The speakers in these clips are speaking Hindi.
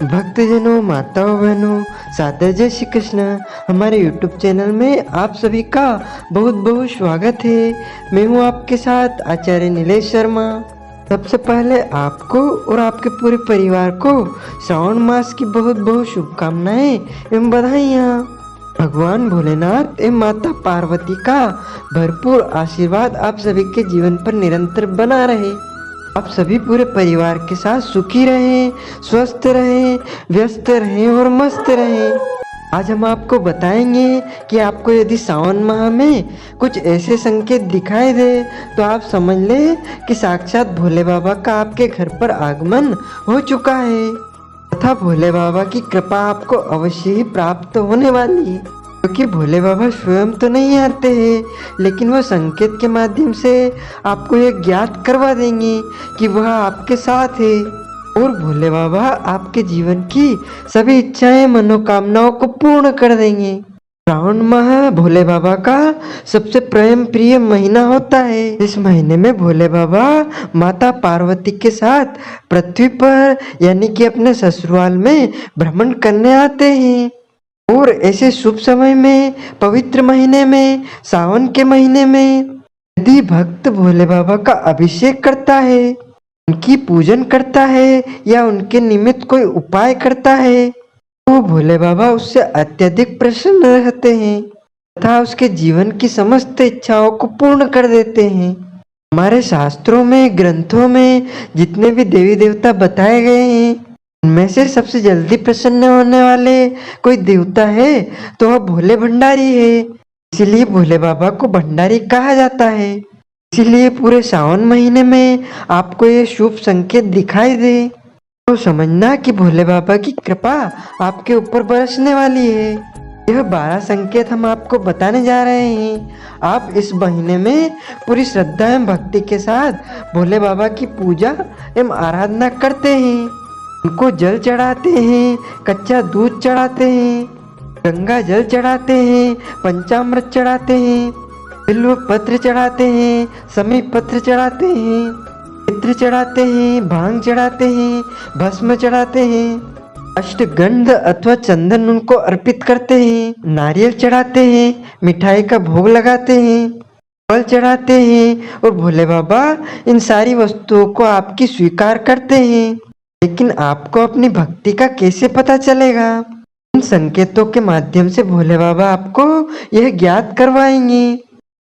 भक्तजनों, माताओं, बहनों, सादर जय श्री कृष्ण। हमारे YouTube चैनल में आप सभी का बहुत बहुत स्वागत है। मैं हूं आपके साथ आचार्य नीलेश शर्मा। सबसे पहले आपको और आपके पूरे परिवार को श्रावण मास की बहुत बहुत शुभकामनाएं एवं बधाइयाँ। भगवान भोलेनाथ एवं माता पार्वती का भरपूर आशीर्वाद आप सभी के जीवन पर निरंतर बना रहे। आप सभी पूरे परिवार के साथ सुखी रहें, स्वस्थ रहें, व्यस्त रहें और मस्त रहें। आज हम आपको बताएंगे कि आपको यदि सावन माह में कुछ ऐसे संकेत दिखाई दे तो आप समझ लें कि साक्षात भोले बाबा का आपके घर पर आगमन हो चुका है तथा भोले बाबा की कृपा आपको अवश्य ही प्राप्त होने वाली है। क्योंकि भोले बाबा स्वयं तो नहीं आते हैं, लेकिन वह संकेत के माध्यम से आपको यह ज्ञात करवा देंगे कि वह आपके साथ है और भोले बाबा आपके जीवन की सभी इच्छाएं, मनोकामनाओं को पूर्ण कर देंगे। श्रावण माह भोले बाबा का सबसे प्रेम प्रिय महीना होता है। इस महीने में भोले बाबा माता पार्वती के साथ पृथ्वी पर यानी कि अपने ससुराल में भ्रमण करने आते हैं और ऐसे शुभ समय में, पवित्र महीने में, सावन के महीने में यदि भक्त भोले बाबा का अभिषेक करता है, उनकी पूजन करता है या उनके निमित्त कोई उपाय करता है तो भोले बाबा उससे अत्यधिक प्रसन्न रहते हैं तथा उसके जीवन की समस्त इच्छाओं को पूर्ण कर देते हैं। हमारे शास्त्रों में, ग्रंथों में जितने भी देवी देवता बताए गए हैं उनमें से सबसे जल्दी प्रसन्न होने वाले कोई देवता है तो वह भोले भंडारी है। इसीलिए भोले बाबा को भंडारी कहा जाता है। इसीलिए पूरे सावन महीने में आपको ये शुभ संकेत दिखाई दे तो समझना कि भोले बाबा की कृपा आपके ऊपर बरसने वाली है। यह 12 संकेत हम आपको बताने जा रहे हैं। आप इस महीने में पूरी श्रद्धा एवं भक्ति के साथ भोले बाबा की पूजा एवं आराधना करते हैं, उनको जल चढ़ाते हैं, कच्चा दूध चढ़ाते हैं, गंगा जल चढ़ाते हैं, पंचामृत चढ़ाते हैं, बिल्व पत्र चढ़ाते हैं, समी पत्र चढ़ाते हैं, इत्र चढ़ाते हैं, भांग चढ़ाते हैं, भस्म चढ़ाते हैं, अष्टगंध अथवा चंदन उनको अर्पित करते हैं, नारियल चढ़ाते हैं, मिठाई का भोग लगाते हैं, फल चढ़ाते हैं और भोले बाबा इन सारी वस्तुओं को आपकी स्वीकार करते हैं। लेकिन आपको अपनी भक्ति का कैसे पता चलेगा? इन संकेतों के माध्यम से भोले बाबा आपको यह ज्ञात करवाएंगे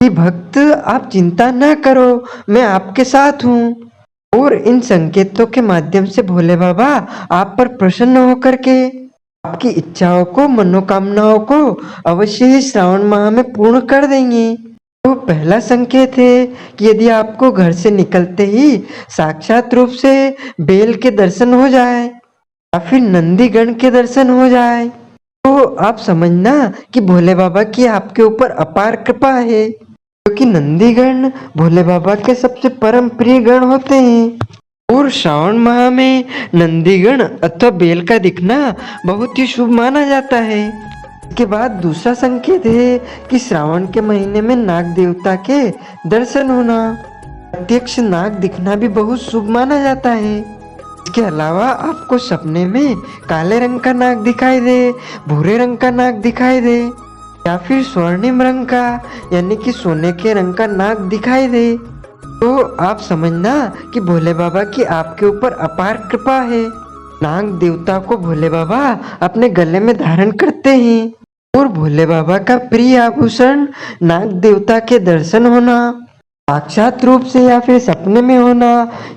कि भक्त आप चिंता न करो, मैं आपके साथ हूँ। और इन संकेतों के माध्यम से भोले बाबा आप पर प्रसन्न होकर के आपकी इच्छाओं को, मनोकामनाओं को अवश्य ही श्रावण माह में पूर्ण कर देंगे। तो पहला संकेत है कि यदि आपको घर से निकलते ही साक्षात रूप से बेल के दर्शन हो जाए या फिर नंदीगण के दर्शन हो जाए तो आप समझना कि भोले बाबा की आपके ऊपर अपार कृपा है। क्योंकि नंदीगण भोले बाबा के सबसे परम प्रिय गण होते हैं और श्रावण माह में नंदीगण अथवा बेल का दिखना बहुत ही शुभ माना जाता है। इसके बाद दूसरा संकेत है कि श्रावण के महीने में नाग देवता के दर्शन होना, प्रत्यक्ष नाग दिखना भी बहुत शुभ माना जाता है। इसके अलावा आपको सपने में काले रंग का नाग दिखाई दे, भूरे रंग का नाग दिखाई दे या फिर स्वर्णिम रंग का यानी कि सोने के रंग का नाग दिखाई दे तो आप समझना कि भोले बाबा की आपके ऊपर अपार कृपा है। नाग देवता को भोले बाबा अपने गले में धारण करते हैं और भोले बाबा का प्रिय आभूषण नाग देवता के दर्शन होना, साक्षात रूप से या फिर सपने में होना,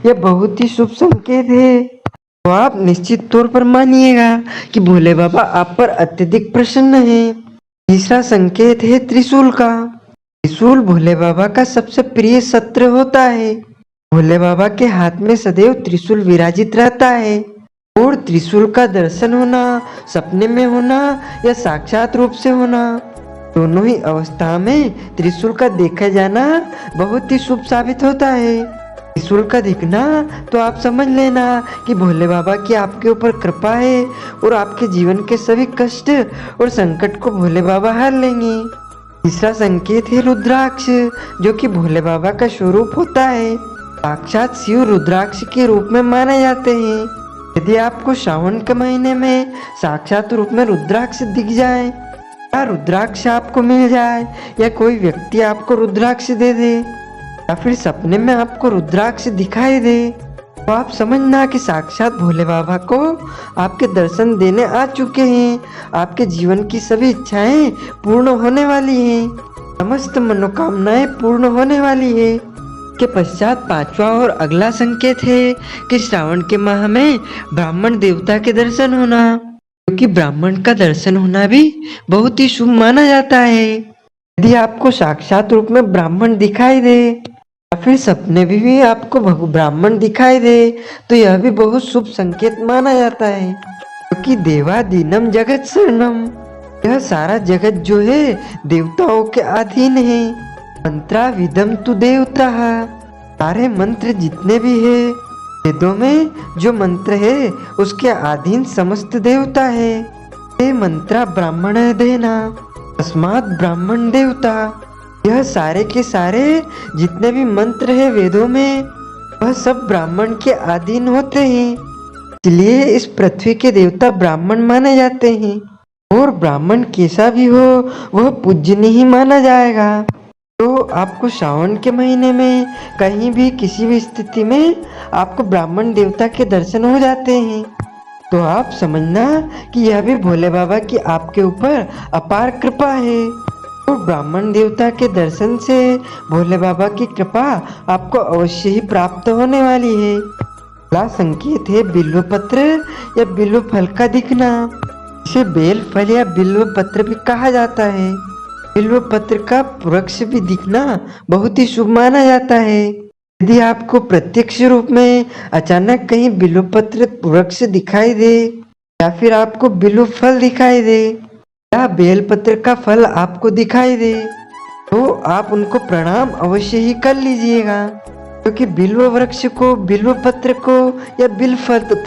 यह बहुत ही शुभ संकेत है। तो आप निश्चित तौर पर मानिएगा कि भोले बाबा आप पर अत्यधिक प्रसन्न है। तीसरा संकेत है त्रिशूल का। त्रिशूल भोले बाबा का सबसे प्रिय शस्त्र होता है। भोले बाबा के हाथ में सदैव त्रिशूल विराजित रहता है और त्रिशूल का दर्शन होना, सपने में होना या साक्षात रूप से होना, दोनों ही अवस्था में त्रिशूल का देखा जाना बहुत ही शुभ साबित होता है। त्रिशूल का दिखना तो आप समझ लेना कि भोले बाबा की आपके ऊपर कृपा है और आपके जीवन के सभी कष्ट और संकट को भोले बाबा हर लेंगे। तीसरा संकेत है रुद्राक्ष, जो कि भोले बाबा का स्वरूप होता है। साक्षात शिव रुद्राक्ष के रूप में माने जाते हैं। यदि आपको श्रावण के महीने में साक्षात रूप में रुद्राक्ष दिख जाए या रुद्राक्ष आपको मिल जाए या कोई व्यक्ति आपको रुद्राक्ष दे दे या फिर सपने में आपको रुद्राक्ष दिखाई दे, तो आप समझना कि साक्षात भोले बाबा को आपके दर्शन देने आ चुके हैं। आपके जीवन की सभी इच्छाएं पूर्ण होने वाली हैं, समस्त मनोकामनाएं पूर्ण होने वाली है। के पश्चात पांचवा और अगला संकेत है कि श्रावण के माह में ब्राह्मण देवता के दर्शन होना, क्योंकि ब्राह्मण का दर्शन होना भी बहुत ही शुभ माना जाता है। यदि आपको साक्षात रूप में ब्राह्मण दिखाई दे या फिर सपने में भी आपको ब्राह्मण दिखाई दे तो यह भी बहुत शुभ संकेत माना जाता है, क्योंकि देवादीनम जगत शरणम, यह सारा जगत जो है देवताओं के अधीन है। मंत्रा विदम तु देवता, सारे मंत्र जितने भी है वेदों में जो मंत्र है उसके अधीन समस्त देवता है। ये मंत्रा ब्राह्मण देना तस्मात् ब्राह्मण देवता, यह सारे के सारे जितने भी मंत्र है वेदों में वह सब ब्राह्मण के अधीन होते हैं, इसलिए इस पृथ्वी के देवता ब्राह्मण माने जाते हैं। और ब्राह्मण कैसा भी हो वह पूजनीय ही माना जाएगा। तो आपको श्रावण के महीने में कहीं भी किसी भी स्थिति में आपको ब्राह्मण देवता के दर्शन हो जाते हैं, तो आप समझना कि यह भी भोले बाबा की आपके ऊपर अपार कृपा है। तो ब्राह्मण देवता के दर्शन से भोले बाबा की कृपा आपको अवश्य ही प्राप्त होने वाली है। अगला संकेत है बिल्व पत्र या बिल्व फल का दिखना, इसे बेल फल या बिल्व पत्र भी कहा जाता है। बिल्व पत्र का वृक्ष भी दिखना बहुत ही शुभ माना जाता है। यदि आपको प्रत्यक्ष रूप में अचानक कहीं बिल्व पत्र वृक्ष दिखाई दे या फिर आपको बिल्व फल दिखाई दे या बेल पत्र का फल आपको दिखाई दे तो आप उनको प्रणाम अवश्य ही कर लीजिएगा, क्योंकि बिल्व वृक्ष को, बिल्व पत्र को या बिल्व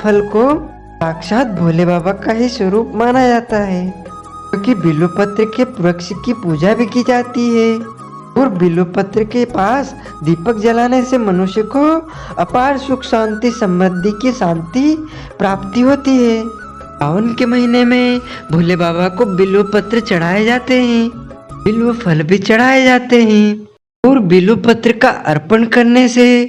फल को साक्षात भोले बाबा का ही स्वरूप माना जाता है, क्योंकि बिल्व पत्र के वृक्ष की पूजा भी की जाती है और बिल्व पत्र के पास दीपक जलाने से मनुष्य को अपार सुख शांति समृद्धि की शांति प्राप्ति होती है। सावन के महीने में भोले बाबा को बिल्व पत्र चढ़ाए जाते हैं, बिल्व फल भी चढ़ाए जाते हैं और बिल्व पत्र का अर्पण करने से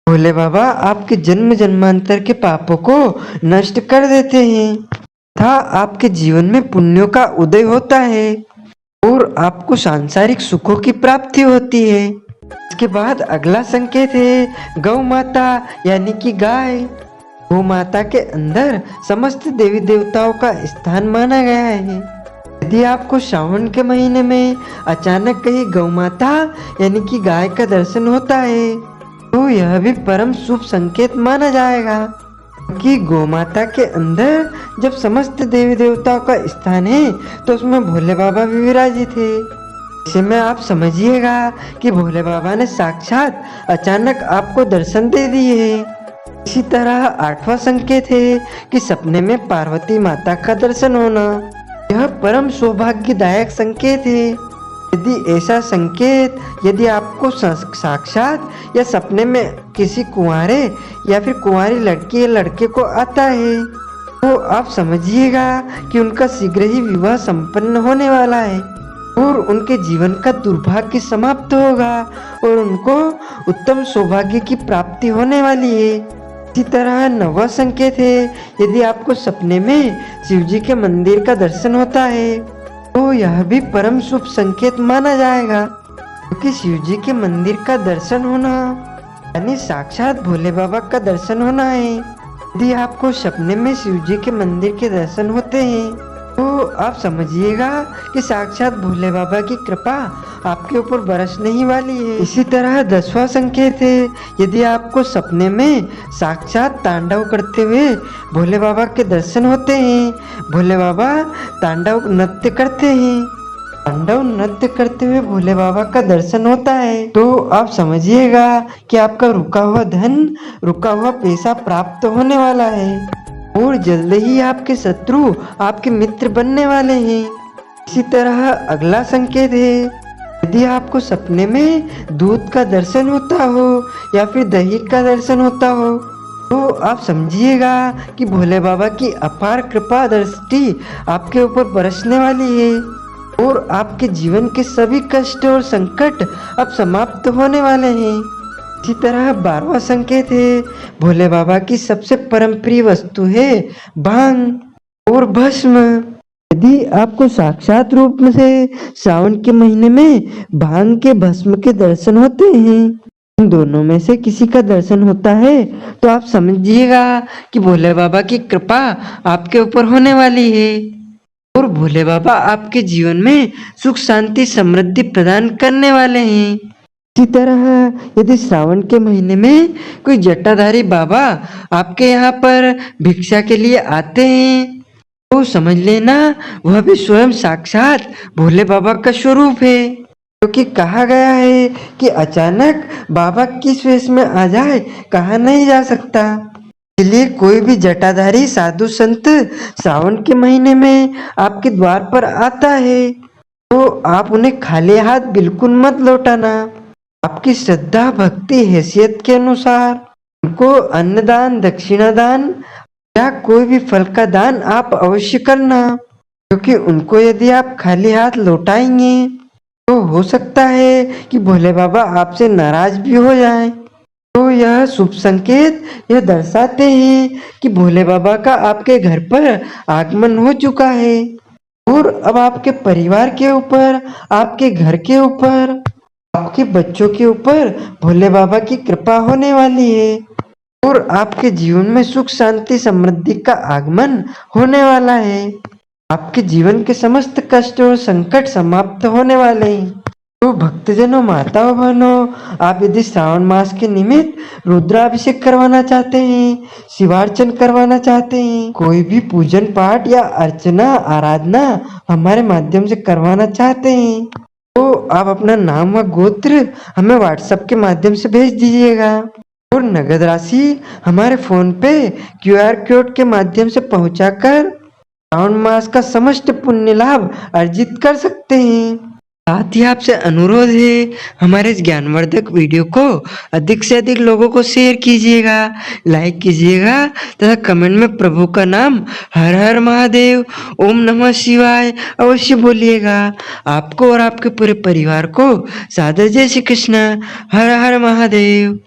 भोले बाबा आपके जन्म जन्मांतर के पापों को नष्ट कर देते हैं तथा आपके जीवन में पुण्यों का उदय होता है और आपको सांसारिक सुखों की प्राप्ति होती है। इसके बाद अगला संकेत है गौ माता यानी कि गाय। गौ माता के अंदर समस्त देवी देवताओं का स्थान माना गया है। यदि आपको श्रावण के महीने में अचानक कहीं गौ माता यानी कि गाय का दर्शन होता है तो यह भी परम शुभ संकेत माना जाएगा, क्योंकि गौ माता के अंदर जब समस्त देवी देवताओं का स्थान है तो उसमें भोले बाबा भी विराजित है। इसे में आप समझिएगा कि भोले बाबा ने साक्षात अचानक आपको दर्शन दे दिए है। इसी तरह आठवां संकेत है कि सपने में पार्वती माता का दर्शन होना, यह परम सौभाग्यदायक संकेत है। यदि ऐसा संकेत यदि आपको साक्षात या सपने में किसी कुंवारे या फिर कुंवारी लड़की या लड़के को आता है तो आप समझिएगा कि उनका शीघ्र ही विवाह संपन्न होने वाला है और उनके जीवन का दुर्भाग्य समाप्त होगा और उनको उत्तम सौभाग्य की प्राप्ति होने वाली है। इसी तरह नवा संकेत है यदि आपको सपने में शिव जी के मंदिर का दर्शन होता है तो यह भी परम शुभ संकेत माना जाएगा, क्योंकि शिव जी के मंदिर का दर्शन होना यानी साक्षात भोले बाबा का दर्शन होना है। यदि आपको सपने में शिव जी के मंदिर के दर्शन होते हैं तो आप समझिएगा कि साक्षात भोले बाबा की कृपा आपके ऊपर बरसने ही वाली है। इसी तरह 10वां संकेत है यदि आपको सपने में साक्षात तांडव करते हुए भोले बाबा के दर्शन होते हैं, भोले बाबा तांडव नृत्य करते हैं, तांडव नृत्य करते हुए भोले बाबा का दर्शन होता है तो आप समझिएगा कि आपका रुका हुआ धन, रुका हुआ पैसा प्राप्त होने वाला है और जल्द ही आपके शत्रु आपके मित्र बनने वाले हैं। इसी तरह अगला संकेत है यदि आपको सपने में दूध का दर्शन होता हो या फिर दही का दर्शन होता हो तो आप समझिएगा कि भोले बाबा की अपार कृपा दृष्टि आपके ऊपर बरसने वाली है और आपके जीवन के सभी कष्ट और संकट अब समाप्त होने वाले हैं। इसी तरह 12वां संकेत है, भोले बाबा की सबसे परम प्रिय वस्तु है भांग और भस्म। यदि आपको साक्षात रूप में से सावन के महीने में भांग के भस्म के दर्शन होते हैं, इन दोनों में से किसी का दर्शन होता है, तो आप समझिएगा कि भोले बाबा की कृपा आपके ऊपर होने वाली है और भोले बाबा आपके जीवन में सुख शांति समृद्धि प्रदान करने वाले हैं। इसी तरह यदि श्रावण के महीने में कोई जटाधारी बाबा आपके यहाँ पर भिक्षा के लिए आते हैं, तो समझ लेना वह भी स्वयं साक्षात भोले बाबा का स्वरूप है, क्योंकि कहा गया है कि अचानक बाबा किस वेश में आ जाए कहा नहीं जा सकता। इसलिए कोई भी जटाधारी साधु संत सावन के महीने में आपके द्वार पर आता है तो आप उन्हें खाली हाथ बिल्कुल मत लौटाना। आपकी श्रद्धा भक्ति हैसियत के अनुसार उनको अन्नदान दक्षिणा दान या कोई भी फल का दान आप अवश्य करना, क्योंकि उनको यदि आप खाली हाथ लौटाएंगे तो हो सकता है कि भोले बाबा आपसे नाराज भी हो जाएं। तो यह शुभ संकेत यह दर्शाते हैं कि भोले बाबा का आपके घर पर आगमन हो चुका है और अब आपके परिवार के ऊपर, आपके घर के ऊपर, आपके बच्चों के ऊपर भोले बाबा की कृपा होने वाली है और आपके जीवन में सुख शांति समृद्धि का आगमन होने वाला है। आपके जीवन के समस्त कष्ट और संकट समाप्त होने वाले हैं। तो भक्तजनों, माताओं, बहनों, आप यदि श्रावण मास के निमित्त रुद्राभिषेक करवाना चाहते हैं, शिवार्चन करवाना चाहते हैं, कोई भी पूजन पाठ या अर्चना आराधना हमारे माध्यम से करवाना चाहते हैं, तो आप अपना नाम व गोत्र हमें व्हाट्सएप के माध्यम से भेज दीजिएगा और नगद राशि हमारे फोन पे QR कोड के माध्यम से पहुंचाकर श्रावण मास का समस्त पुण्य लाभ अर्जित कर सकते हैं। साथ ही आपसे अनुरोध है, हमारे इस ज्ञानवर्धक वीडियो को अधिक से अधिक लोगों को शेयर कीजिएगा, लाइक कीजिएगा तथा कमेंट में प्रभु का नाम हर हर महादेव ओम नमः शिवाय अवश्य बोलिएगा। आपको और आपके पूरे परिवार को सादर जय श्री कृष्ण। हर हर महादेव।